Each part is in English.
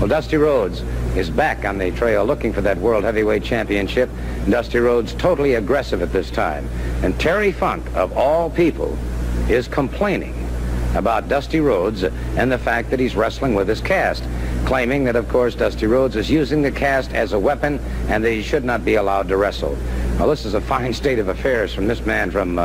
Well, Dusty Rhodes is back on the trail looking for that World Heavyweight Championship. Dusty Rhodes totally aggressive at this time. And Terry Funk, of all people, is complaining about Dusty Rhodes and the fact that he's wrestling with his cast, claiming that, of course, Dusty Rhodes is using the cast as a weapon and that he should not be allowed to wrestle. Well, this is a fine state of affairs from this man from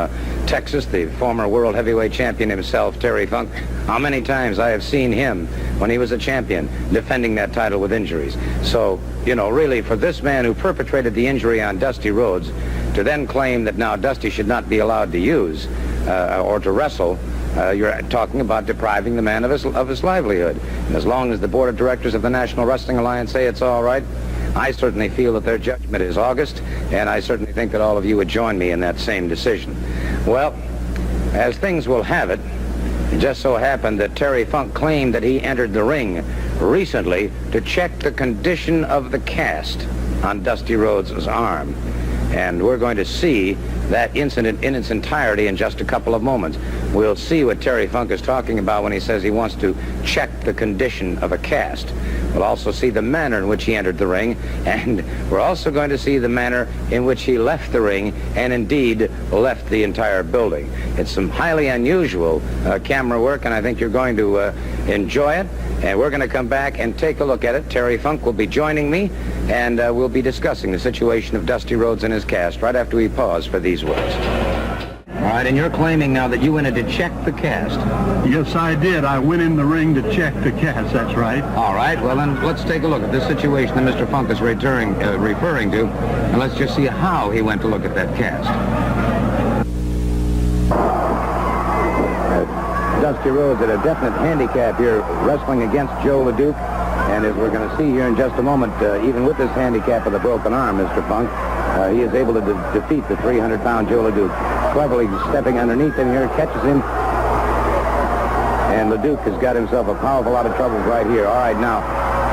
Texas, the former world heavyweight champion himself, Terry Funk. How many times I have seen him when he was a champion defending that title with injuries. So, you know, really, for this man who perpetrated the injury on Dusty Rhodes to then claim that now Dusty should not be allowed to use or to wrestle, you're talking about depriving the man of his livelihood. And as long as the board of directors of the National Wrestling Alliance say it's all right, I certainly feel that their judgment is august, and I certainly think that all of you would join me in that same decision. Well, as things will have it, it just so happened that Terry Funk claimed that he entered the ring recently to check the condition of the cast on Dusty Rhodes' arm. And we're going to see that incident in its entirety in just a couple of moments. We'll see what Terry Funk is talking about when he says he wants to check the condition of a cast. We'll also see the manner in which he entered the ring, and we're also going to see the manner in which he left the ring and indeed left the entire building. It's some highly unusual camera work, and I think you're going to enjoy it. And we're going to come back and take a look at it. Terry Funk will be joining me, and we'll be discussing the situation of Dusty Rhodes and his cast right after we pause for these words. All right, and you're claiming now that you went in to check the cast. Yes, I did. I went in the ring to check the cast, that's right. All right, well then let's take a look at this situation that Mr. Funk is referring to, and let's just see how he went to look at that cast. Dusty Rhodes at a definite handicap here, wrestling against Jos LeDuc, and as we're going to see here in just a moment, even with this handicap of the broken arm, Mr. Funk, he is able to defeat the 300-pound Jos LeDuc. Cleverly stepping underneath him here, catches him, and LeDuc has got himself a powerful lot of troubles right here. All right, now,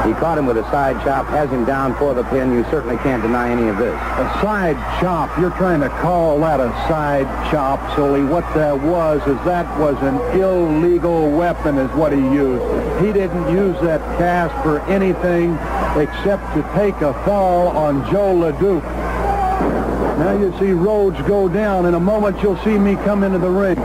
he caught him with a side chop, has him down for the pin. You certainly can't deny any of this. A side chop, you're trying to call that a side chop, Sully. What that was an illegal weapon is what he used. He didn't use that cast for anything except to take a fall on Jos LeDuc. Now you see Rhodes go down. In a moment you'll see me come into the ring.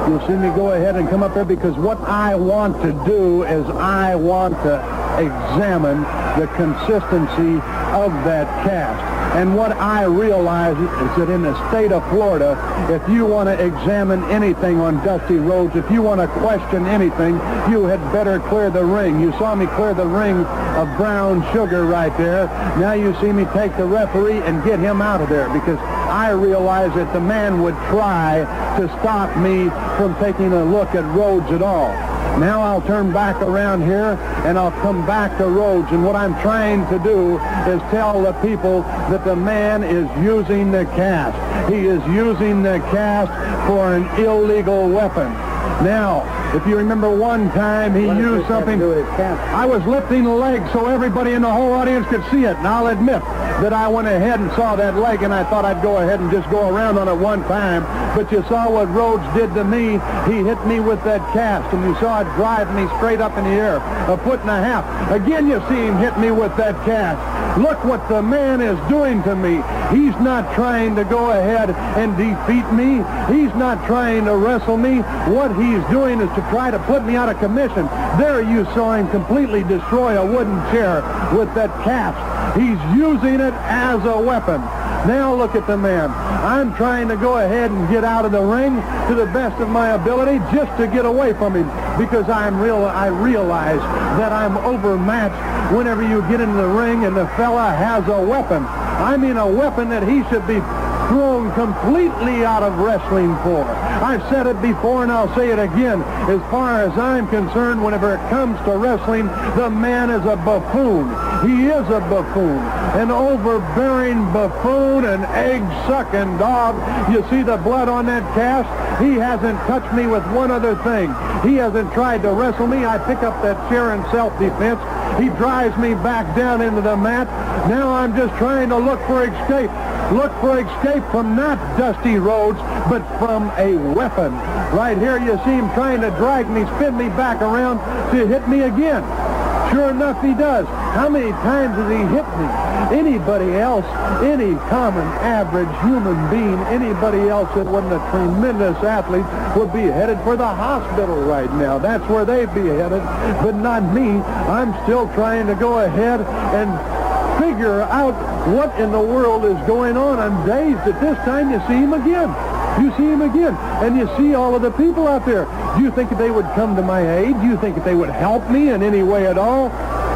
You'll see me go ahead and come up there, because what I want to do is I want to examine the consistency of that cast. And what I realize is that in the state of Florida, if you want to examine anything on Dusty Rhodes, if you want to question anything, you had better clear the ring. You saw me clear the ring of brown sugar right there. Now you see me take the referee and get him out of there, because I realize that the man would try to stop me from taking a look at Rhodes at all. Now I'll turn back around here and I'll come back to Rhodes, and what I'm trying to do is tell the people that the man is using the cast. He is using the cast for an illegal weapon. Now, if you remember one time he used something, I was lifting the leg so everybody in the whole audience could see it, and I'll admit that I went ahead and saw that leg, and I thought I'd go ahead and just go around on it one time, but you saw what Rhodes did to me. He hit me with that cast, and you saw it drive me straight up in the air, 1.5 feet. Again, you see him hit me with that cast. Look what the man is doing to me. He's not trying to go ahead and defeat me. He's not trying to wrestle me. What he's doing is to try to put me out of commission. There you saw him completely destroy a wooden chair with that cast. He's using it as a weapon. Now look at the man. I'm trying to go ahead and get out of the ring to the best of my ability just to get away from him, because I realize that I'm overmatched whenever you get into the ring and the fella has a weapon. I mean a weapon that he should be thrown completely out of wrestling for. I've said it before and I'll say it again. As far as I'm concerned, whenever it comes to wrestling, the man is a buffoon. He is a buffoon, an overbearing buffoon, an egg-sucking dog. You see the blood on that cast? He hasn't touched me with one other thing. He hasn't tried to wrestle me. I pick up that chair in self-defense. He drives me back down into the mat. Now I'm just trying to look for escape. Look for escape from not Dusty Rhodes, but from a weapon. Right here you see him trying to drag me, spin me back around to hit me again. Sure enough, he does. How many times has he hit me? Anybody else, any common, average human being, anybody else that wasn't a tremendous athlete would be headed for the hospital right now. That's where they'd be headed, but not me. I'm still trying to go ahead and figure out what in the world is going on. I'm dazed at this time. You see him again. You see him again, and you see all of the people out there. Do you think that they would come to my aid? Do you think that they would help me in any way at all?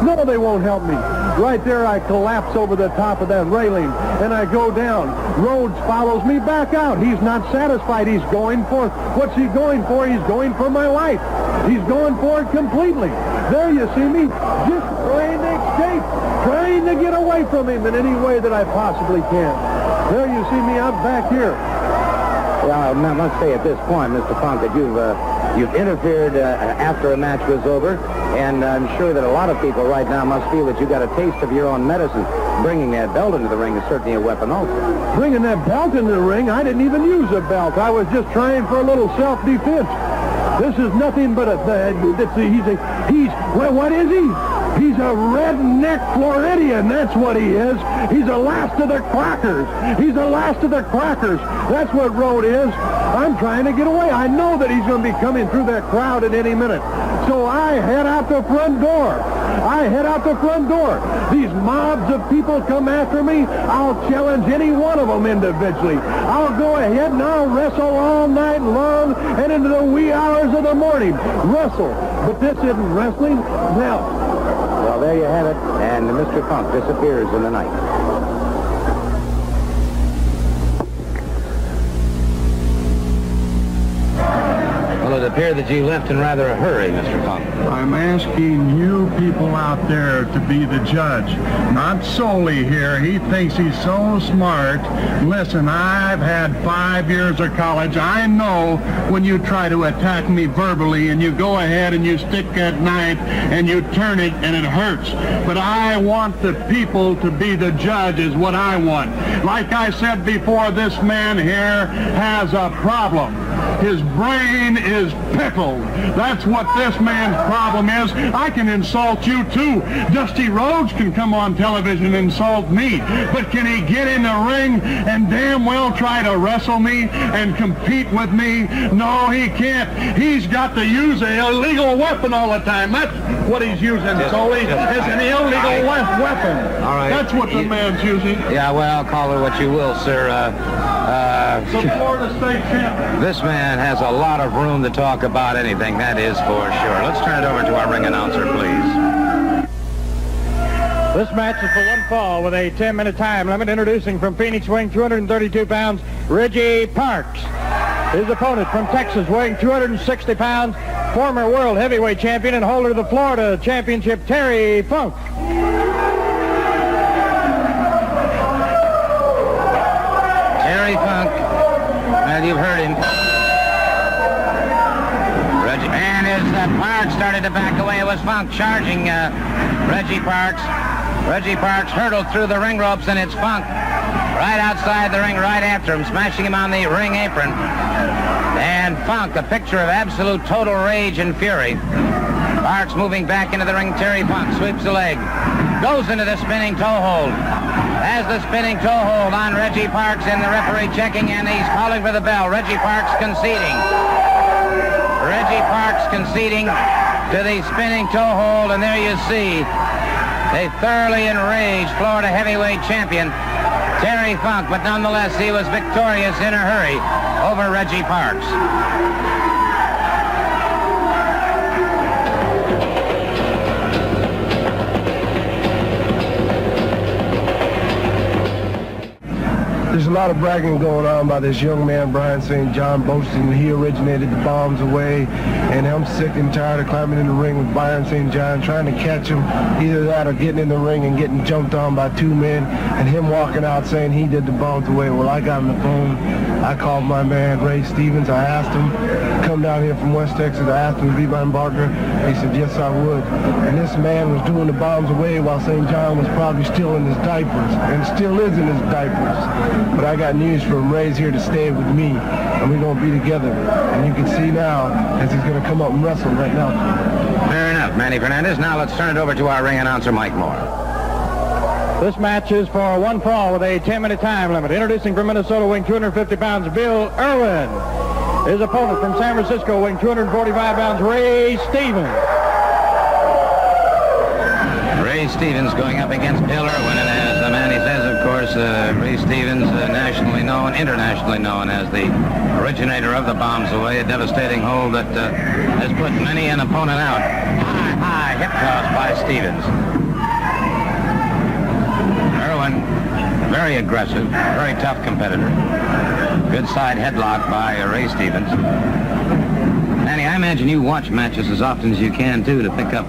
No, they won't help me. Right there, I collapse over the top of that railing, and I go down. Rhodes follows me back out. He's not satisfied. He's going for, what's he going for? He's going for my life. He's going for it completely. There you see me, just trying to escape, trying to get away from him in any way that I possibly can. There you see me, I'm back here. Well, I must say at this point, Mr. Funk, that you've interfered after a match was over, and I'm sure that a lot of people right now must feel that you got a taste of your own medicine. Bringing that belt into the ring is certainly a weapon also. Bringing that belt into the ring? I didn't even use a belt. I was just trying for a little self-defense. This is nothing but what is he? He's a redneck Floridian, that's what he is. He's the last of the crackers. He's the last of the crackers. That's what Rhodes is. I'm trying to get away. I know that he's going to be coming through that crowd at any minute. So I head out the front door. I head out the front door. These mobs of people come after me. I'll challenge any one of them individually. I'll go ahead and I'll wrestle all night long and into the wee hours of the morning. Wrestle. But this isn't wrestling. Now, well, there you have it, and Mr. Funk disappears in the night. Well, it appeared that you left in rather a hurry, Mr. Funk. I'm asking you people out there to be the judge. Not solely here. He thinks he's so smart. Listen, I've had 5 years of college. I know when you try to attack me verbally and you go ahead and you stick that knife and you turn it and it hurts. But I want the people to be the judge is what I want. Like I said before, this man here has a problem. His brain is pickled. That's what this man's problem is. I can insult you too. Dusty Rhodes can come on television and insult me. But can he get in the ring and damn well try to wrestle me and compete with me? No, he can't. He's got to use an illegal weapon all the time. That's what he's using, Solly, is an illegal weapon. All right. That's what the man's using. Yeah, well, call it what you will, sir. The Florida State champion. This man has a lot of room to talk about anything, that is for sure. Let's turn it over to our ring announcer, please. This match is for one fall with a 10-minute time limit. Introducing from Phoenix, weighing 232 pounds, Reggie Parks. His opponent from Texas, weighing 260 pounds, former world heavyweight champion and holder of the Florida Championship, Terry Funk. Terry Funk, well, you've heard him. Reggie, and as Parks started to back away, it was Funk charging Reggie Parks. Reggie Parks hurtled through the ring ropes, and it's Funk right outside the ring, right after him, smashing him on the ring apron. And Funk, a picture of absolute total rage and fury. Parks moving back into the ring. Terry Funk sweeps the leg, goes into the spinning toe hold. Has the spinning toe hold on Reggie Parks, and the referee checking, and he's calling for the bell. Reggie Parks conceding. Reggie Parks conceding to the spinning toe hold, and there you see a thoroughly enraged Florida heavyweight champion, Terry Funk, but nonetheless he was victorious in a hurry over Reggie Parks. There's a lot of bragging going on by this young man, Brian St. John, boasting he originated the bombs away, and I'm sick and tired of climbing in the ring with Brian St. John, trying to catch him, either that or getting in the ring and getting jumped on by 2 men, and him walking out saying he did the bombs away. Well, I got on the phone. I called my man, Ray Stevens. I asked him to come down here from West Texas. I asked him to be my partner. He said, yes, I would. And this man was doing the bombs away while St. John was probably still in his diapers, and still is in his diapers. But I got news for him. Ray's here to stay with me, and we're going to be together. And you can see now as he's going to come up and wrestle right now. Fair enough, Manny Fernandez. Now let's turn it over to our ring announcer, Mike Moore. This match is for one fall with a 10-minute time limit. Introducing from Minnesota, weighing 250 pounds, Bill Irwin. His opponent from San Francisco, weighing 245 pounds, Ray Stevens. Ray Stevens going up against Bill Irwin, and as Manny says, of course, Ray Stevens, nationally known, internationally known as the originator of the bombs away, a devastating hold that has put many an opponent out. High hip toss by Stevens. Irwin, very aggressive, very tough competitor. Good side headlock by Ray Stevens. Manny, I imagine you watch matches as often as you can, too, to pick up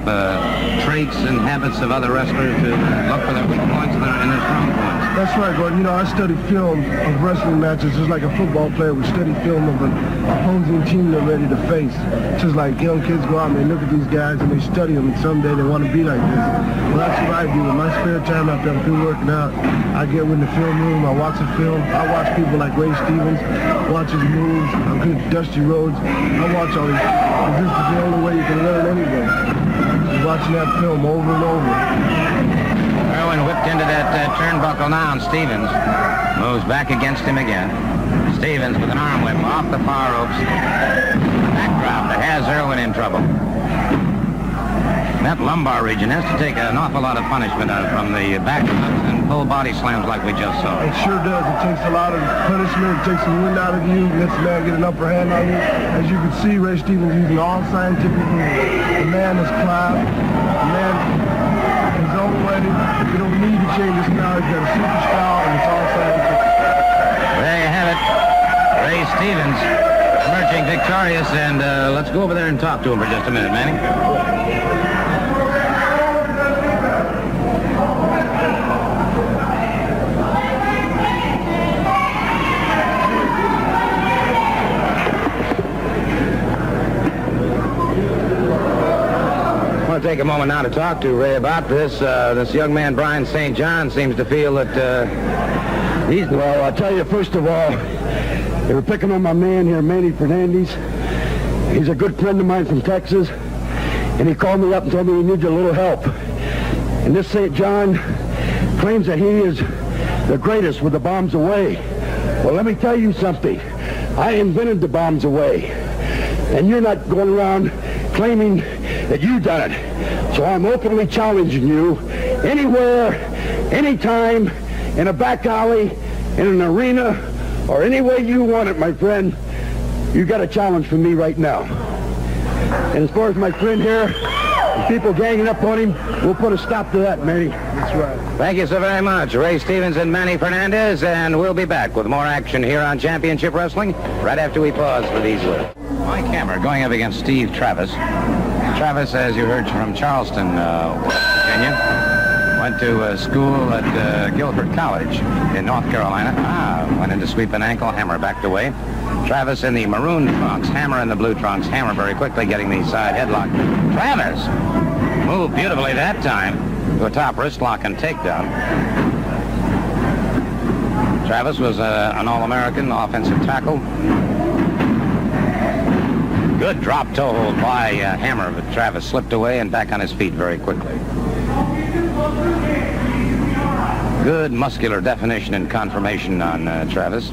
traits and habits of other wrestlers to look for their weak points and their strong points. That's right, Gordon. You know, I study film of wrestling matches just like a football player would study film of an opposing team they're ready to face. Just like young kids go out and they look at these guys and they study them, and someday they want to be like this. Well, that's what I do. In my spare time after I'm through working out, I get in the film room, I watch the film. I watch people like Ray Stevens, watch his moves, I'm good Dusty Rhodes. I watch all these. This is the only way you can learn anyway. Just watching that film over and over. Irwin whipped into that turnbuckle now, and Stevens moves back against him again. Stevens with an arm whip off the far ropes. Backdrop that has Irwin in trouble. That lumbar region has to take an awful lot of punishment out from the back and full body slams like we just saw. It sure does. It takes a lot of punishment. It takes some wind out of you. Lets the man get an upper hand on you. As you can see, Ray Stevens using all scientific moves. The man is climbed. The man is own way. You don't need to change his style. He's got a super style, and it's all scientific. There you have it. Ray Stevens emerging victorious, and let's go over there and talk to him for just a minute, Manny. I want to take a moment now to talk to Ray about this. This young man, Brian St. John, seems to feel that he's... Well, I'll tell you, first of all, they were picking on my man here, Manny Fernandez. He's a good friend of mine from Texas, and he called me up and told me he needs a little help. And this St. John claims that he is the greatest with the bombs away. Well, let me tell you something. I invented the bombs away, and you're not going around claiming that you done it. So I'm openly challenging you anywhere, anytime, in a back alley, in an arena, or any way you want it, my friend. You got a challenge from me right now. And as far as my friend here, the people ganging up on him, we'll put a stop to that, Manny. That's right. Thank you so very much, Ray Stevens and Manny Fernandez, and we'll be back with more action here on Championship Wrestling right after we pause for these words. Mike Hammer going up against Steve Travis. Travis, as you heard, from Charleston, West Virginia, went to school at Guilford College in North Carolina. Went in to sweep an ankle. Hammer backed away. Travis in the maroon trunks, Hammer in the blue trunks. Hammer very quickly getting the side headlock. Travis moved beautifully that time to a top wrist lock and takedown. Travis was an All-American offensive tackle. Good drop toe hold by Hammer, but Travis slipped away and back on his feet very quickly. Good muscular definition and conformation on Travis.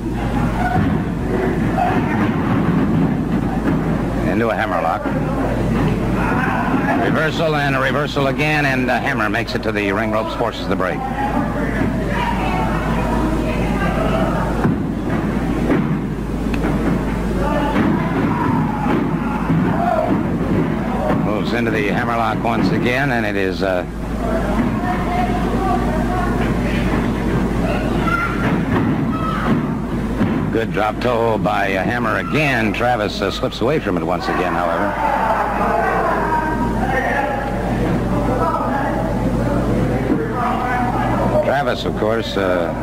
Into a hammerlock. Reversal and a reversal again, and Hammer makes it to the ring ropes, forces the break. Moves into the hammerlock once again, and it is good drop toe by Hammer again. Travis slips away from it once again, however. Travis, of course, good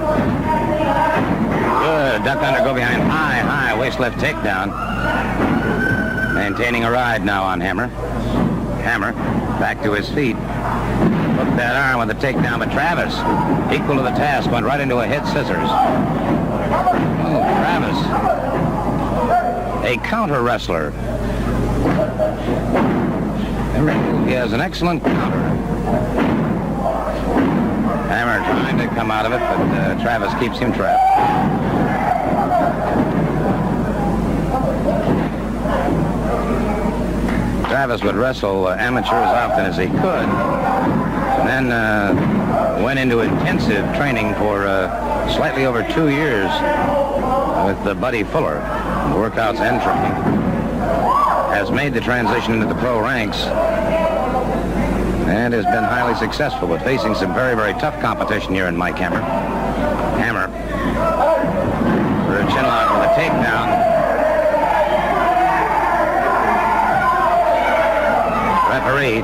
duck under, go behind, high waist lift takedown. Maintaining a ride now on Hammer. Hammer back to his feet. Hooked that arm with a takedown, but Travis, equal to the task, went right into a head scissors. Oh, Travis. A counter wrestler. He has an excellent counter. Hammer trying to come out of it, but Travis keeps him trapped. Travis would wrestle amateurs as often as he could, and then went into intensive training for slightly over 2 years with Buddy Fuller, workouts and training. Has made the transition into the pro ranks and has been highly successful, but facing some very, very tough competition here in Mike Hammer. Hammer for a chin lock with a takedown. Referee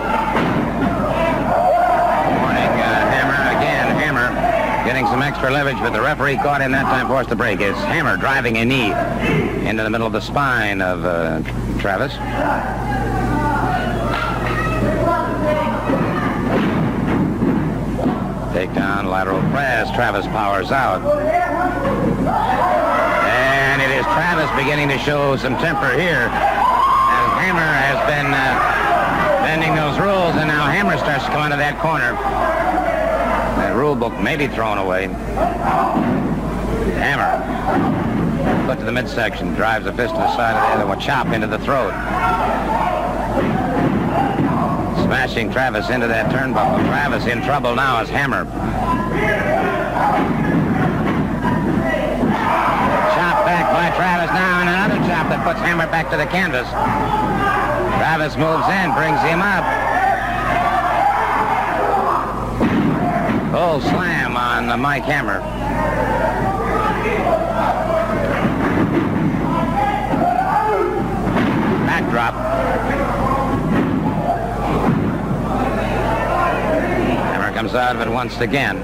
warning Hammer again. Hammer getting some extra leverage, but the referee caught him that time, forced the break. It's Hammer driving a knee into the middle of the spine of Travis. Takedown, lateral press. Travis powers out. And it is Travis beginning to show some temper here. As Hammer has been bending those rules, and now Hammer starts to come into that corner. That rule book may be thrown away. Hammer. Foot to the midsection, drives a fist to the side of the other one, chop into the throat. Smashing Travis into that turnbuckle. Travis in trouble now as Hammer. Chop back by Travis now, and another chop that puts Hammer back to the canvas. Travis moves in, brings him up. Full slam on Mike Hammer. Backdrop. Hammer comes out of it once again.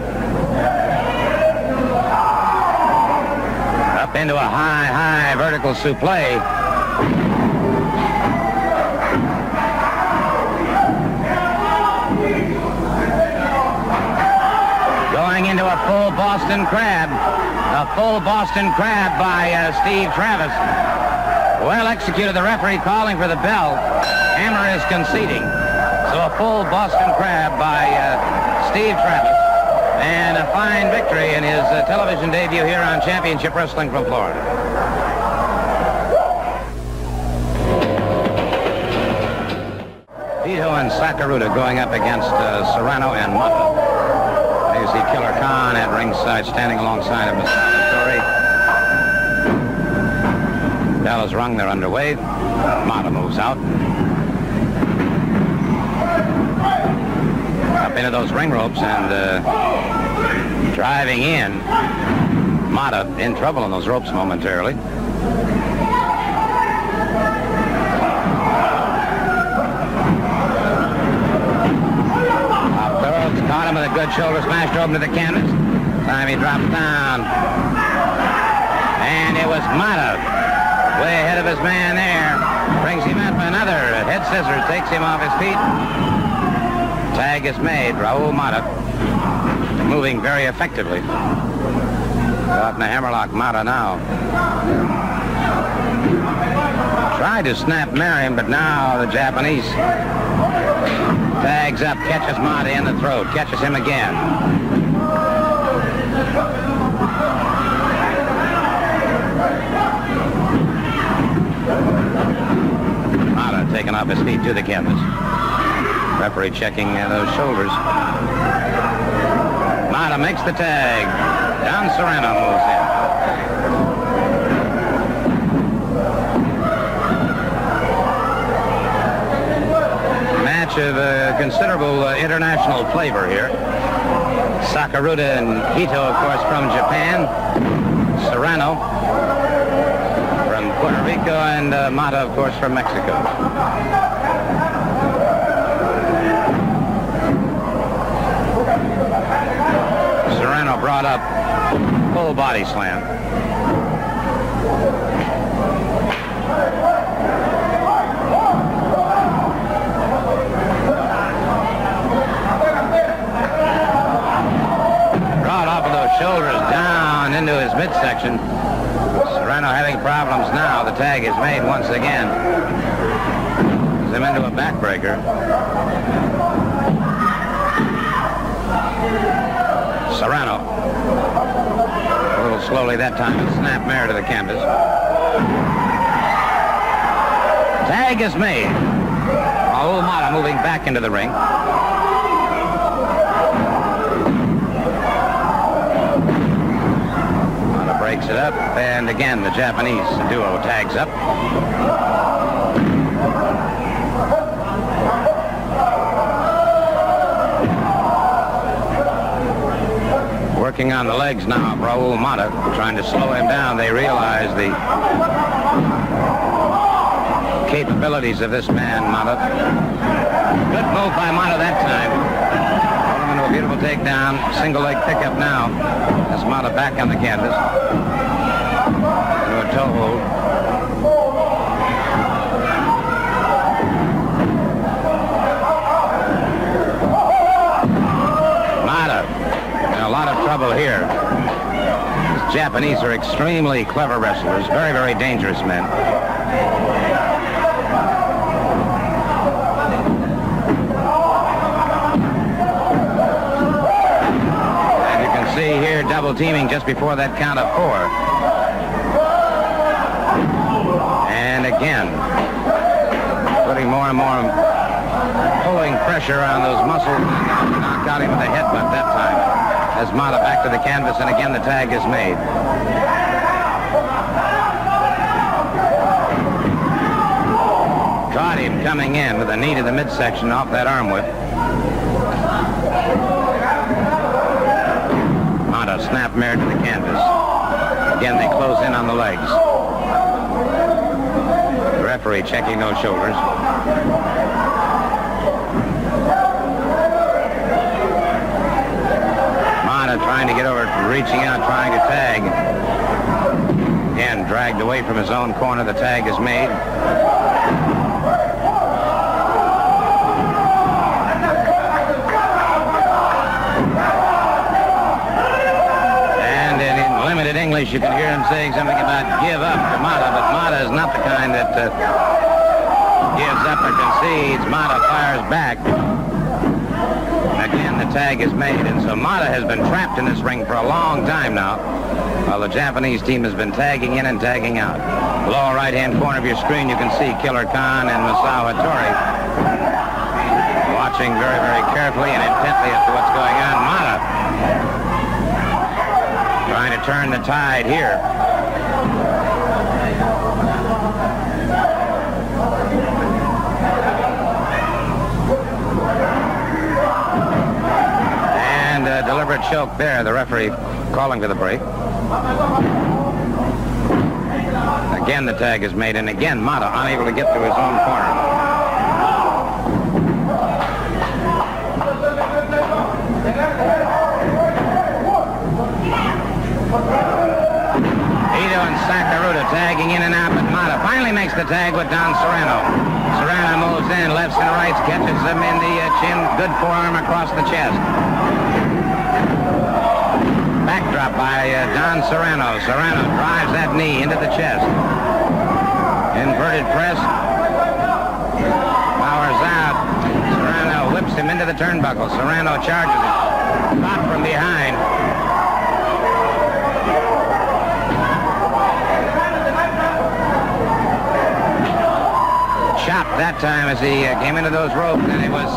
Up into a high vertical suplex. Going into a full Boston Crab. A full Boston Crab by Steve Travis. Well executed, the referee calling for the bell. Hammer is conceding. So a full Boston Crab by Steve Travis. And a fine victory in his television debut here on Championship Wrestling from Florida. Hito and Sakurada going up against Serrano and Mata. You see Killer Khan at ringside standing alongside of Mr. Story. Bell is rung, they're underway. Mata moves out. Up into those ring ropes and driving in. Mata in trouble on those ropes momentarily. Up the ropes, caught him with a good shoulder smash, drove him to the canvas. Time he drops down. And it was Mata. Way ahead of his man there. Brings him up another. Head scissors takes him off his feet. Tag is made. Raul Mata moving very effectively. Caught in a hammerlock. Mata now. Tried to snap Marion, but now the Japanese tags up, catches Mata in the throat, catches him again. Mata taken off his feet to the canvas. Referee checking those shoulders. Mata makes the tag. Don Serrano moves in. Match of considerable international flavor here. Sakurada and Hito, of course, from Japan. Serrano from Puerto Rico, and Mata, of course, from Mexico. Serrano brought up full body slam. Brought off of those shoulders down into his midsection. Serrano having problems now. The tag is made once again. Puts him into a backbreaker. Serrano. A little slowly that time. A snap mare to the canvas. Tag is made. Raul Mata moving back into the ring. Mata breaks it up, and again the Japanese duo tags up. Working on the legs now of Raul Mata, trying to slow him down. They realize the capabilities of this man, Mata. Good move by Mata that time. Into a beautiful takedown. Single leg pickup now. That's Mata back on the canvas. Into a toe hold. Mata in a lot of trouble here. These Japanese are extremely clever wrestlers. Very, very dangerous men. See here double teaming just before that count of 4. And again, putting more and more pulling pressure on those muscles. Knocked out him with a headbutt that time. As Mata back to the canvas, and again the tag is made. Caught him coming in with a knee to the midsection off that arm whip. Snap mare to the canvas. Again, they close in on the legs. The referee checking those shoulders. Mata trying to get over, reaching out, trying to tag. Again, dragged away from his own corner. The tag is made. English, you can hear him saying something about give up to Mata, but Mata is not the kind that gives up or concedes. Mata fires back. Again, the tag is made, and so Mata has been trapped in this ring for a long time now, while the Japanese team has been tagging in and tagging out. Lower right-hand corner of your screen, you can see Killer Khan and Masao Hattori watching very, very carefully and intently as to what's going on. Mata trying to turn the tide here. And a deliberate choke there, the referee calling for the break. Again, the tag is made, and again, Mata unable to get to his own corner. Hito and Sakurada tagging in and out, but Mata finally makes the tag with Don Serrano. Serrano moves in, lefts and rights, catches him in the chin, good forearm across the chest. Backdrop by Don Serrano. Serrano drives that knee into the chest. Inverted press. Powers out. Serrano whips him into the turnbuckle. Serrano charges him. Caught from behind. Chopped that time as he came into those ropes, and it was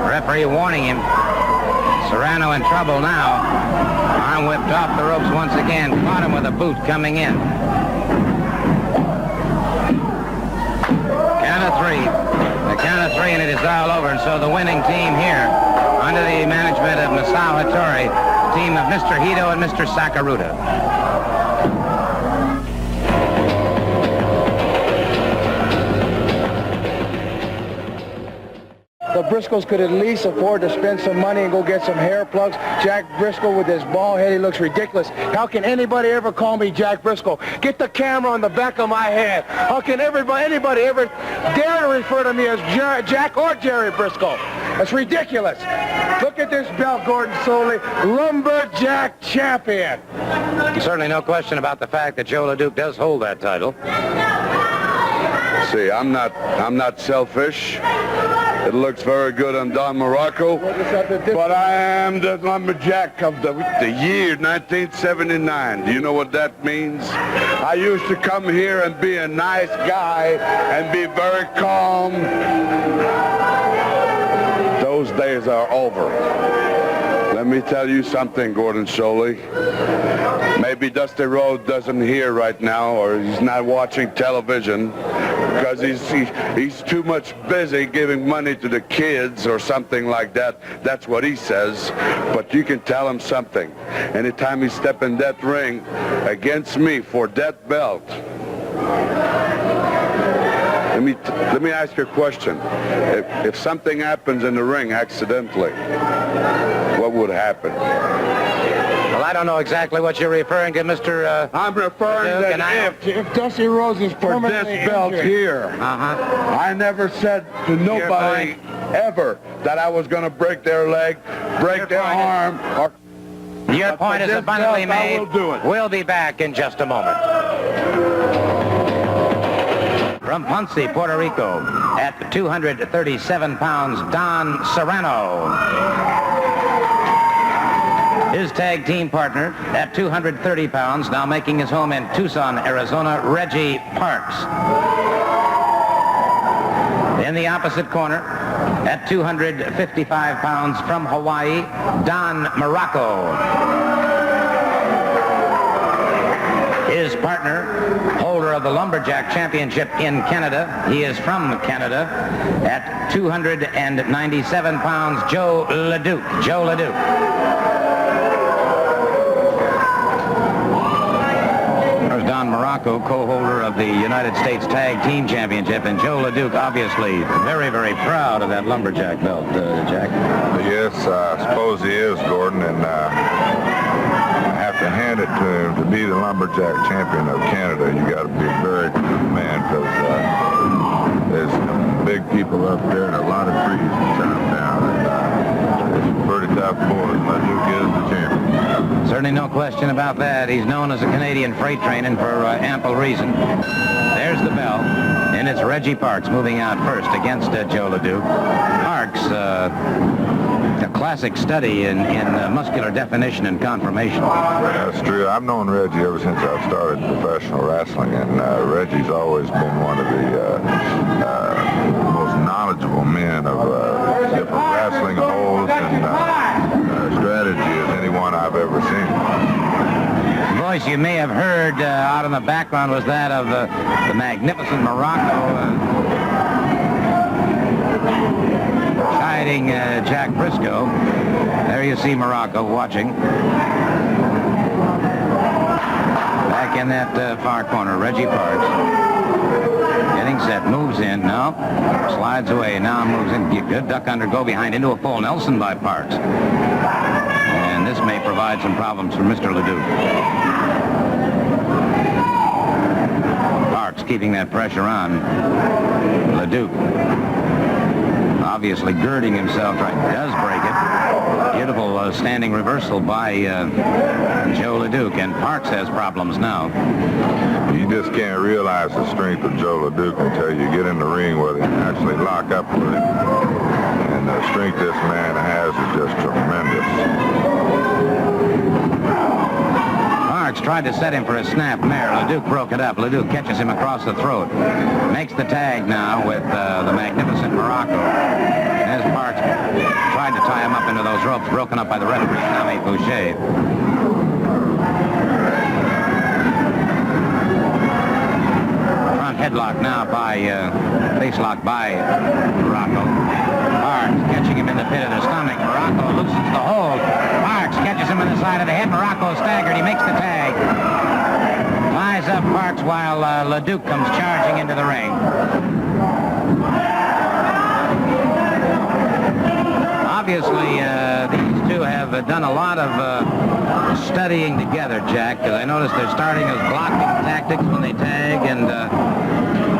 referee warning him. Serrano in trouble now. Arm whipped off the ropes once again. Caught him with a boot coming in. Count of 3. The count of 3, and it is all over. And so the winning team here, under the management of Masao Hattori, team of Mr. Hito and Mr. Sakurada. The Briscoes could at least afford to spend some money and go get some hair plugs. Jack Briscoe with his bald head, he looks ridiculous. How can anybody ever call me Jack Briscoe? Get the camera on the back of my head. How can anybody ever dare to refer to me as Jack or Jerry Briscoe? That's ridiculous. Look at this belt, Gordon Soley. Lumberjack champion. Certainly no question about the fact that Jos LeDuc does hold that title. See, I'm not selfish. It looks very good on Don Muraco, but I am the lumberjack of the year 1979. Do you know what that means? I used to come here and be a nice guy and be very calm. Those days are over. Let me tell you something, Gordon Soley. Maybe Dusty Rhodes doesn't hear right now, or he's not watching television because he's too much busy giving money to the kids or something like that. That's what he says. But you can tell him something. Anytime he step in that ring against me for that belt, let me ask you a question. If something happens in the ring accidentally, what would happen? Well, I don't know exactly what you're referring to, Mr. I'm referring that If Dusty Rhodes is for this belt here, I never said to nobody ever that I was going to break their leg, break their arm, or... Your point is abundantly made. I will do it. We'll be back in just a moment. From Ponce, Puerto Rico, at 237 pounds, Don Serrano. His tag team partner at 230 pounds, now making his home in Tucson, Arizona, Reggie Parks. In the opposite corner, at 255 pounds from Hawaii, Don Muraco. His partner, holder of the Lumberjack Championship in Canada, he is from Canada, at 297 pounds, Jos LeDuc. Jos LeDuc. There's Don Muraco, co-holder of the United States Tag Team Championship, and Jos LeDuc obviously very, very proud of that Lumberjack belt, Jack. Yes, I suppose he is, Gordon, and I have to hand it to him. To be the Lumberjack champion of Canada, you got to be a very good man, because there's big people up there and a lot of trees to chop down, and it's pretty tough going. LeDuc is the champion. Certainly no question about that. He's known as a Canadian freight train, and for ample reason. There's the bell, and it's Reggie Parks moving out first against Jos LeDuc. Parks, a classic study in muscular definition and conformation. That's true. I've known Reggie ever since I started professional wrestling, and Reggie's always been one of the most knowledgeable men of different wrestling holds and strategy as anyone I've ever seen. The voice you may have heard out in the background was that of the magnificent Muraco guiding Jack Briscoe. There you see Muraco watching. Back in that far corner, Reggie Parks. Getting set, moves in, no, slides away, now moves in, good duck under, go behind, into a full Nelson by Parks. And this may provide some problems for Mr. LeDuc. Parks keeping that pressure on LeDuc. Obviously girding himself right, does break it. Beautiful standing reversal by Jos LeDuc, and Parks has problems now. You just can't realize the strength of Jos LeDuc until you get in the ring where they actually lock up with him. And the strength this man has is just tremendous. Parks tried to set him for a snap mare. LeDuc broke it up. LeDuc catches him across the throat. Makes the tag now with the magnificent Muraco. As Parks tried to tie him up into those ropes, broken up by the referee, Tommy Boucher. Front headlock now by, face lock by Muraco. Parks catching him in the pit of the stomach. Muraco loosens the hold. Parks catches him in the side of the head. Muraco staggered. He makes the tag. Ties up Parks while LeDuc comes charging into the ring. Obviously, these two have done a lot of studying together, Jack, because I noticed they're starting as blocking tactics when they tag, and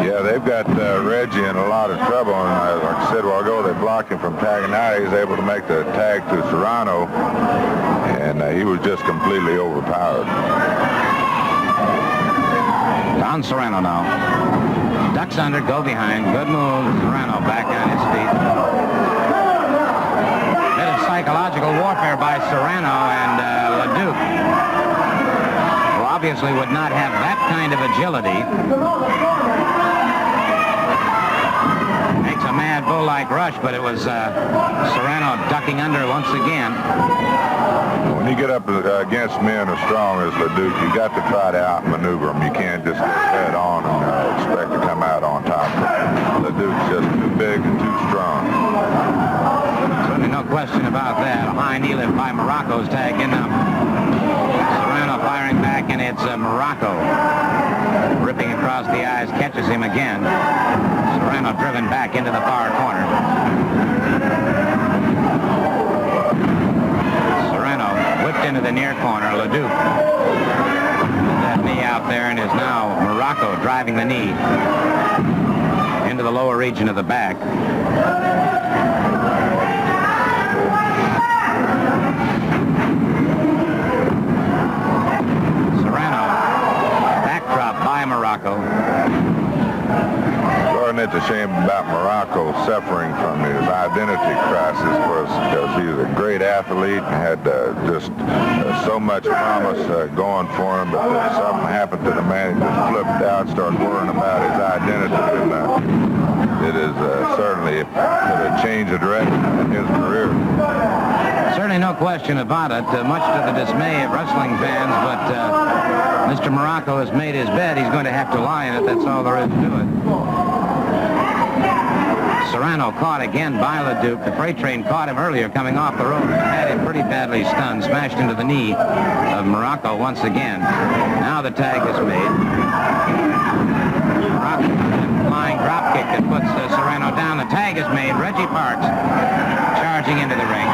yeah, they've got Reggie in a lot of trouble, and like I said a while ago, they blocked him from tagging out. He was able to make the tag to Serrano, and he was just completely overpowered. Don Serrano now. Ducks under, go behind. Good move. Serrano back on his feet. Bit of psychological warfare by Serrano and LeDuc, who obviously would not have that kind of agility. Makes a mad bull-like rush, but it was Serrano ducking under once again. When you get up against men as strong as LeDuc, you got to try to outmaneuver them. You can't just get head on and expect to come out on top. LeDuc's just too big and too strong. Certainly no question about that. A high knee lift by Muraco's tag in. Serrano firing back, and it's Muraco ripping across the eyes, catches him again. Serrano driven back into the far corner. Whipped into the near corner. LeDuc that knee out there, and is now Muraco driving the knee into the lower region of the back. Serrano backdrop by Muraco. It's a shame about Muraco suffering from his identity crisis, because he was a great athlete and had just so much promise going for him, but something happened to the man. He just flipped out, started worrying about his identity, and it is certainly a change of direction in his career. Certainly no question about it, much to the dismay of wrestling fans, but Mr. Muraco has made his bed. He's going to have to lie in it. That's all there is to it. Serrano caught again by LeDuc. The freight train caught him earlier coming off the road and had him pretty badly stunned, smashed into the knee of Muraco once again. Now the tag is made. Muraco, flying drop kick that puts Serrano down. The tag is made. Reggie Parks charging into the ring.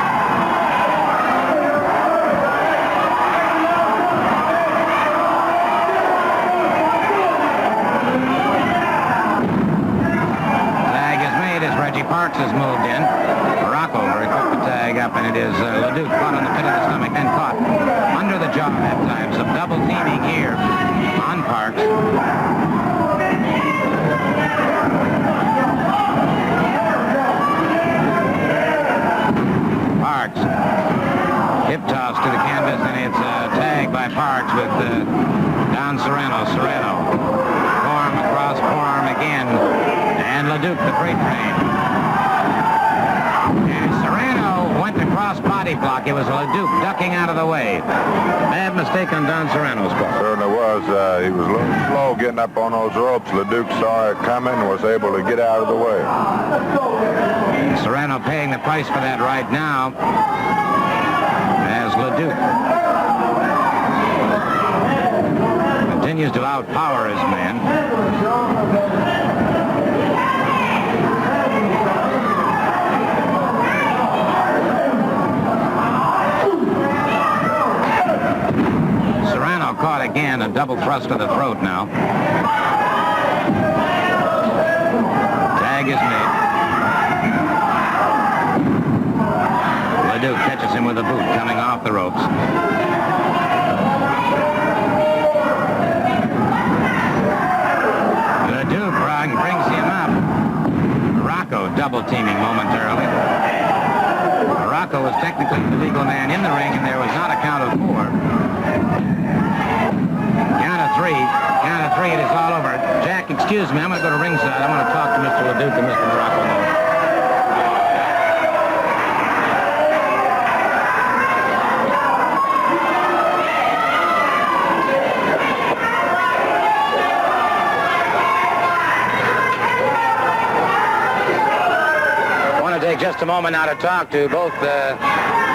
Parks has moved in. Muraco very quick to tag up, and it is LeDuc caught on the pit of the stomach and caught under the jaw at times. Some double teaming here on Parks. Parks hip toss to the canvas, and it's a tag by Parks with Don Serrano. Serrano forearm across forearm again, and LeDuc the freight train. Went across body block. It was LeDuc ducking out of the way. Bad mistake on Don Serrano's part. Certainly was. He was a little slow getting up on those ropes. LeDuc saw it coming and was able to get out of the way. Serrano paying the price for that right now as LeDuc continues to outpower his man. Caught again, a double thrust to the throat now. Tag is made. LeDuc catches him with a boot coming off the ropes. LeDuc brings him up. Muraco double teaming momentarily. Muraco was technically the legal man in the ring, and there was not a count of 4. Count of three, it is all over. Jack, excuse me, I'm going to go to ringside. I want to talk to Mr. LeDuc and Mr. Muraco. I want to take just a moment now to talk to both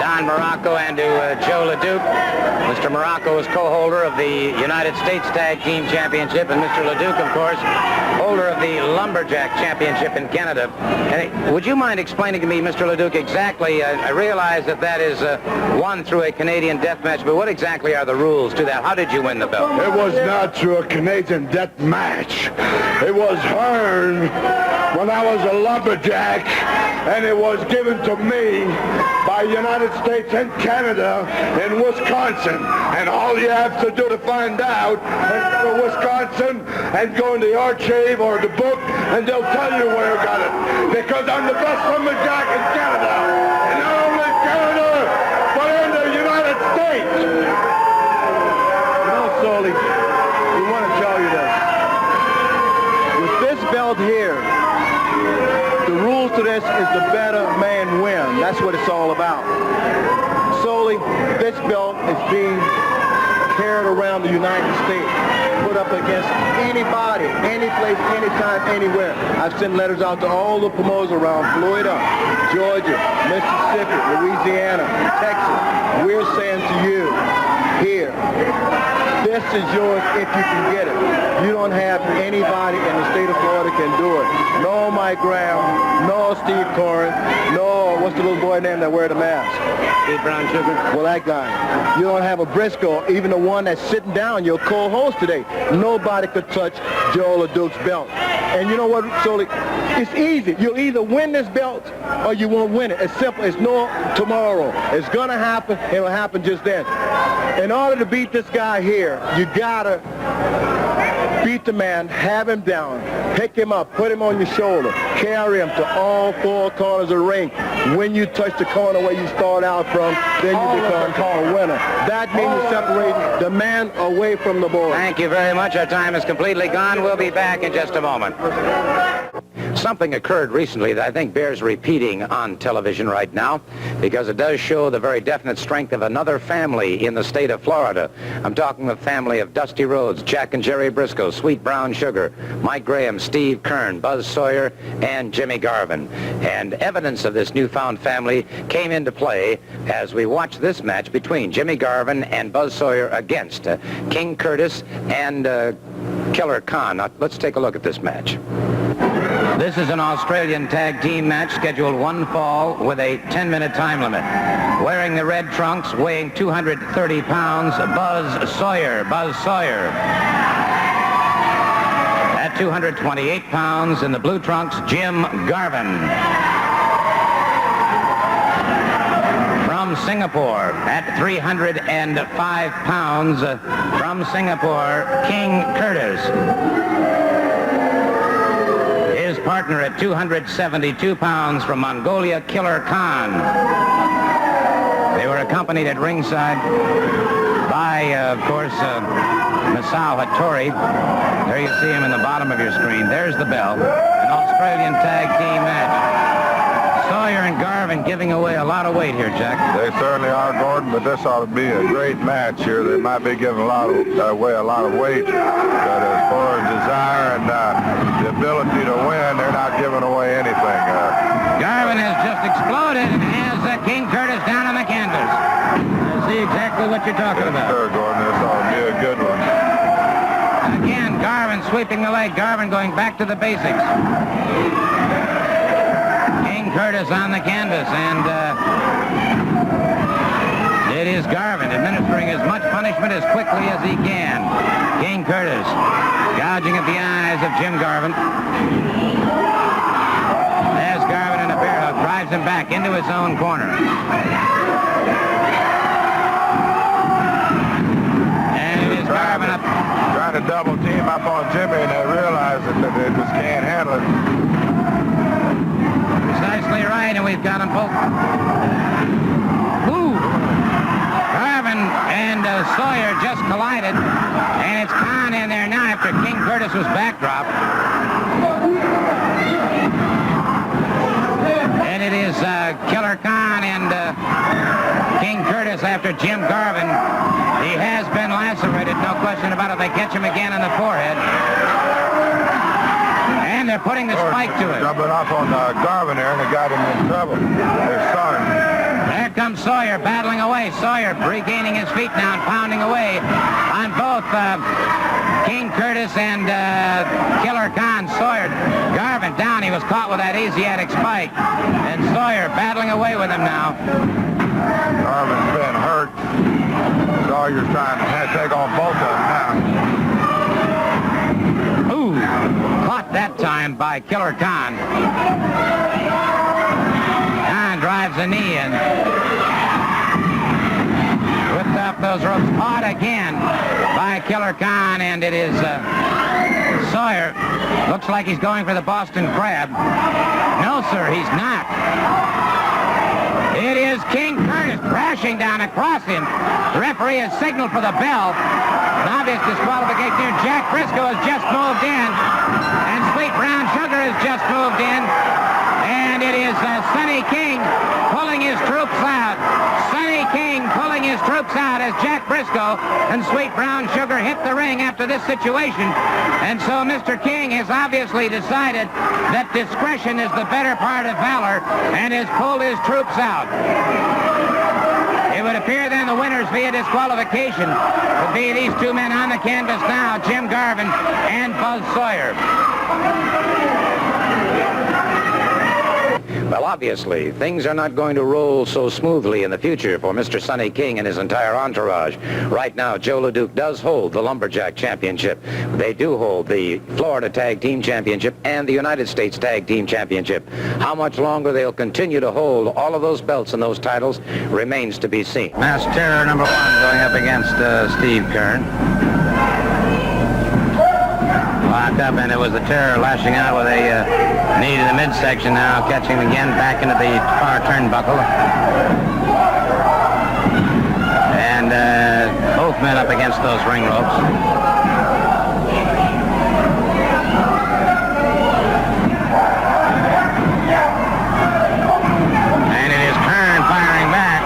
Don Muraco and to Jos LeDuc. Mr. Muraco is co-holder of the United States Tag Team Championship, and Mr. LeDuc, of course, holder of the Lumberjack Championship in Canada. And would you mind explaining to me, Mr. LeDuc, exactly, I realize that is won through a Canadian death match, but what exactly are the rules to that? How did you win the belt? It was not through a Canadian death match. It was earned when I was a lumberjack, and it was given to me by United States and Canada in Wisconsin. And all you have to do to find out is go to Wisconsin and go in the archive or the book, and they'll tell you where I got it. Because I'm the best lumberjack in Canada. And not only in Canada, but in the United States. You know, Sully, we want to tell you this. With this belt here, the rules to this is the better man win. That's what it's all about. Solely, this belt is being carried around the United States, put up against anybody, any place, anytime, anywhere. I've sent letters out to all the promoters around Florida, Georgia, Mississippi, Louisiana, Texas. We're saying to you, here, this is yours if you can get it. You don't have anybody in the state of Florida can do it. No Mike Graham, no Steve Keirn, no, what's the little boy name that wear the mask? Steve Brown Sugar. Well, that guy. You don't have a Briscoe, even the one that's sitting down, your co-host today. Nobody could touch Jos LeDuc's belt. And you know what, Sully? It's easy. You'll either win this belt or you won't win it. It's simple. It's no tomorrow. It's going to happen. It'll happen just then. In order to beat this guy here, you got to beat the man, have him down, pick him up, put him on your shoulder, carry him to all four corners of the ring. When you touch the corner where you start out from, then you become a winner. That means you separate the man away from the board. Thank you very much. Our time is completely gone. We'll be back in just a moment. Something occurred recently that I think bears repeating on television right now, because it does show the very definite strength of another family in the state of Florida. I'm talking the family of Dusty Rhodes, Jack and Jerry Briscoe, Sweet Brown Sugar, Mike Graham, Steve Keirn, Buzz Sawyer, and Jimmy Garvin. And evidence of this newfound family came into play as we watched this match between Jimmy Garvin and Buzz Sawyer against King Curtis and Killer Khan. Now, let's take a look at this match. This is an Australian tag team match scheduled one fall with a 10-minute time limit. Wearing the red trunks, weighing 230 pounds, Buzz Sawyer. At 228 pounds, in the blue trunks, Jim Garvin. From Singapore, at 305 pounds, from Singapore, King Curtis. His partner at 272 pounds from Mongolia, Killer Khan. They were accompanied at ringside by, of course, Masao Hattori. There you see him in the bottom of your screen. There's the bell. An Australian tag team match. Sawyer and Garvin giving away a lot of weight here, Jack. They certainly are, Gordon, but this ought to be a great match here. They might be giving away a lot of weight, but as far as desire and the ability to win, they're not giving away anything. Garvin has just exploded and has King Curtis down on the canvas. I see exactly what you're talking about. Sure, Gordon, this ought to be a good one. Again, Garvin sweeping the leg. Garvin going back to the basics. King Curtis on the canvas, and it is Garvin administering as much punishment as quickly as he can. King Curtis gouging at the eyes of Jim Garvin. As Garvin in a bear hug drives him back into his own corner. And it is Garvin up. Trying to double team up on Jimmy, and they realize that they just can't handle it. Precisely right, and we've got them both. Ooh! Garvin and Sawyer just collided, and it's Khan in there now after King Curtis was backdropped. And it is Killer Khan and King Curtis after Jim Garvin. He has been lacerated, no question about it. They catch him again on the forehead. And they're putting the spike to it. Jumping off on Garvin there, and it got him in trouble. There's Sonny. There comes comes Sawyer battling away. Sawyer regaining his feet now and pounding away on both King Curtis and Killer Khan. Sawyer, Garvin down. He was caught with that Asiatic spike. And Sawyer battling away with him now. Garvin's been hurt. Sawyer's trying to take on both of them now. Ooh, caught that time by Killer Khan. Khan drives the knee in. Whipped off those ropes. Caught again by Killer Khan, and it is Sawyer. Looks like he's going for the Boston Crab. No, sir, he's not. It is King Curtis crashing down across him. The referee has signaled for the bell. An obvious disqualification here. Jack Briscoe has just moved in. And Sweet Brown Sugar has just moved in. And it is Sonny King pulling his troops out. Sonny King pulling his troops out as Jack Briscoe and Sweet Brown Sugar hit the ring after this situation. And so Mr. King has obviously decided that discretion is the better part of valor and has pulled his troops out. It would appear then the winners via disqualification would be these two men on the canvas now, Jim Garvin and Buzz Sawyer. Well, obviously, things are not going to roll so smoothly in the future for Mr. Sonny King and his entire entourage. Right now, Jos LeDuc does hold the Lumberjack Championship. They do hold the Florida Tag Team Championship and the United States Tag Team Championship. How much longer they'll continue to hold all of those belts and those titles remains to be seen. Mass Terror number 1 going up against Steve Keirn. Locked up, and it was the Terror lashing out with a knee to the midsection now, catching again back into the far turnbuckle. And both men up against those ring ropes. And it is Keirn firing back.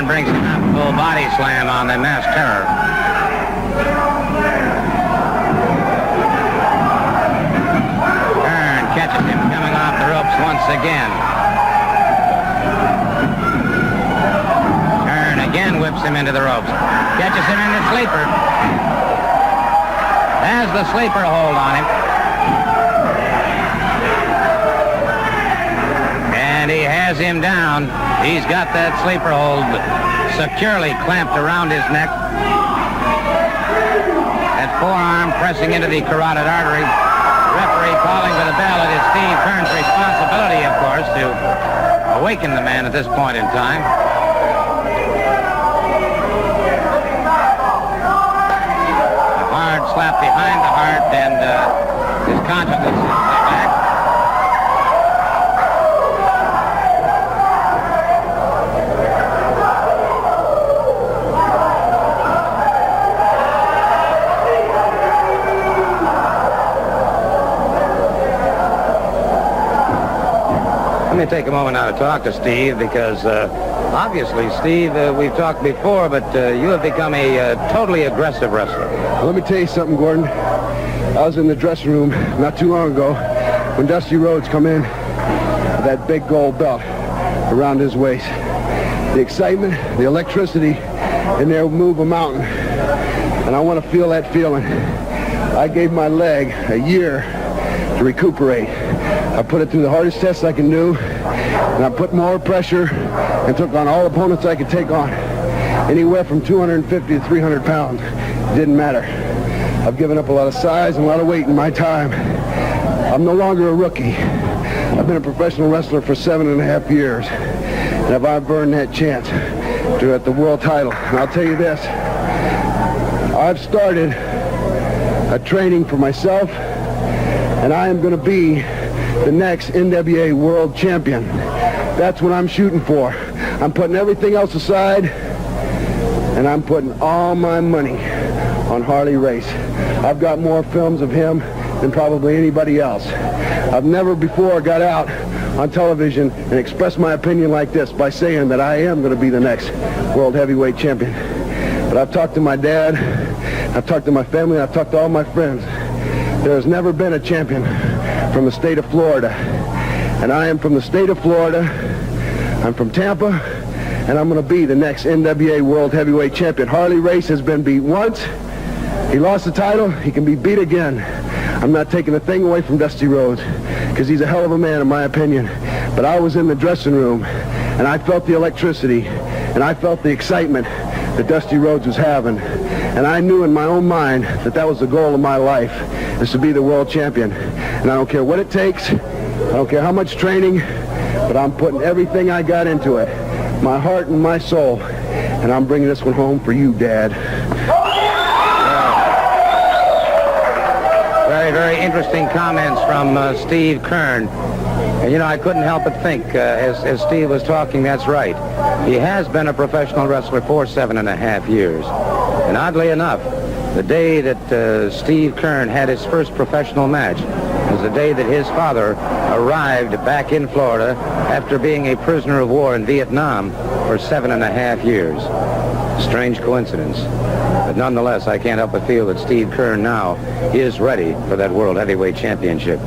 Brings him up, full body slam on the Masked Terror. Keirn catches him coming off the ropes once again. Keirn again whips him into the ropes. Catches him in the sleeper. Has the sleeper hold on him. And he has him down. He's got that sleeper hold securely clamped around his neck. That forearm pressing into the carotid artery. The referee calling for the bell. It is Steve Keirn's responsibility, of course, to awaken the man at this point in time. A hard slap behind the heart, and his confidence is back. Let me take a moment now to talk to Steve, because obviously, Steve, we've talked before, but you have become a totally aggressive wrestler. Let me tell you something, Gordon. I was in the dressing room not too long ago when Dusty Rhodes come in with that big gold belt around his waist. The excitement, the electricity in there will move a mountain, and I want to feel that feeling. I gave my leg a year to recuperate. I put it through the hardest tests I can do, and I put more pressure and took on all opponents I could take on. Anywhere from 250 to 300 pounds. It didn't matter. I've given up a lot of size and a lot of weight in my time. I'm no longer a rookie. I've been a professional wrestler for 7.5 years, and I've earned that chance to at the world title. And I'll tell you this, I've started a training for myself, and I am going to be the next NWA World Champion. That's what I'm shooting for. I'm putting everything else aside, and I'm putting all my money on Harley Race. I've got more films of him than probably anybody else. I've never before got out on television and expressed my opinion like this by saying that I am going to be the next World Heavyweight Champion. But I've talked to my dad, I've talked to my family, I've talked to all my friends. There has never been a champion from the state of Florida. And I am from the state of Florida. I'm from Tampa, and I'm going to be the next NWA World Heavyweight Champion. Harley Race has been beat once. He lost the title. He can be beat again. I'm not taking a thing away from Dusty Rhodes, because he's a hell of a man in my opinion. But I was in the dressing room, and I felt the electricity, and I felt the excitement that Dusty Rhodes was having. And I knew in my own mind that that was the goal of my life, is to be the world champion. And I don't care what it takes. I don't care how much training, but I'm putting everything I got into it, my heart and my soul, and I'm bringing this one home for you, Dad. Very, very interesting comments from Steve Keirn. And, you know, I couldn't help but think, as Steve was talking, that's right. He has been a professional wrestler for 7.5 years. And oddly enough, the day that Steve Keirn had his first professional match was the day that his father arrived back in Florida after being a prisoner of war in Vietnam for 7.5 years. Strange coincidence. But nonetheless, I can't help but feel that Steve Keirn now is ready for that World Heavyweight Championship.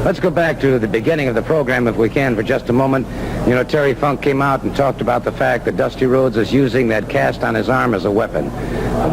Let's go back to the beginning of the program, if we can, for just a moment. You know, Terry Funk came out and talked about the fact that Dusty Rhodes is using that cast on his arm as a weapon.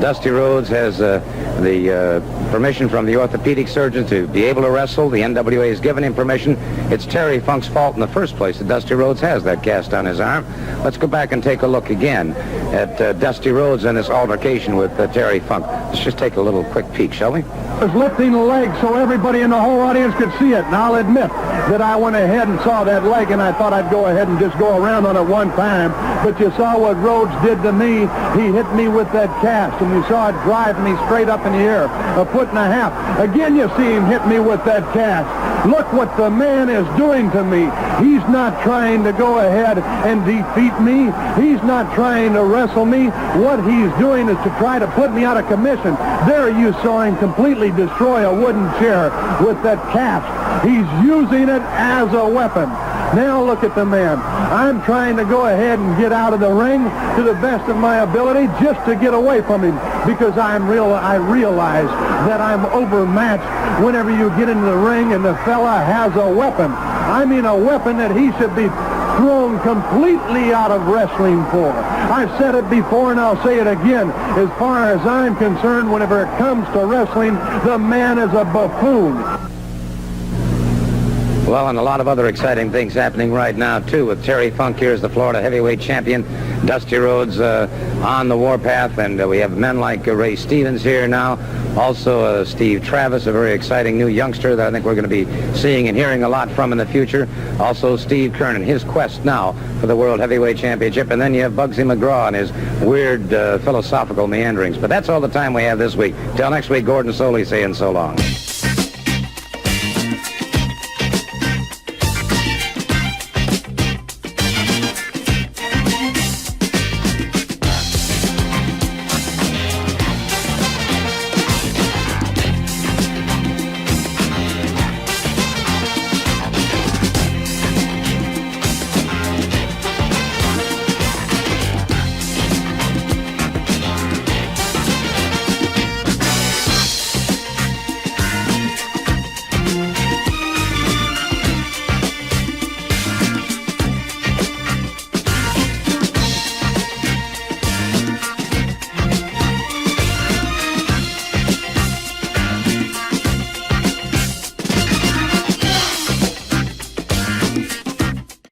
Dusty Rhodes has the permission from the orthopedic surgeon to be able to wrestle. The NWA has given him permission. It's Terry Funk's fault in the first place that Dusty Rhodes has that cast on his arm. Let's go back and take a look again at Dusty Rhodes and this altercation with Terry Funk. Let's just take a little quick peek, shall we? I was lifting the leg so everybody in the whole audience could see it. And I'll admit that I went ahead and saw that leg, and I thought I'd go ahead and just go around on it one time. But you saw what Rhodes did to me. He hit me with that cast, and you saw it drive me straight up in the air, 1.5 feet. Again, you see him hit me with that cast. Look what the man is doing to me. He's not trying to go ahead and defeat me. He's not trying to wrestle me. What he's doing is to try to put me out of commission. There you saw him completely destroy a wooden chair with that cast. He's using it as a weapon. Now look at the man. I'm trying to go ahead and get out of the ring to the best of my ability just to get away from him, because I realize that I'm overmatched whenever you get into the ring and the fella has a weapon. I mean a weapon that he should be thrown completely out of wrestling for. I've said it before and I'll say it again. As far as I'm concerned, whenever it comes to wrestling, the man is a buffoon. Well, and a lot of other exciting things happening right now, too, with Terry Funk here as the Florida heavyweight champion, Dusty Rhodes on the warpath, and we have men like Ray Stevens here now, also Steve Travis, a very exciting new youngster that I think we're going to be seeing and hearing a lot from in the future, also Steve Keirn and his quest now for the World Heavyweight Championship, and then you have Bugsy McGraw and his weird philosophical meanderings. But that's all the time we have this week. Till next week, Gordon Soley saying so long.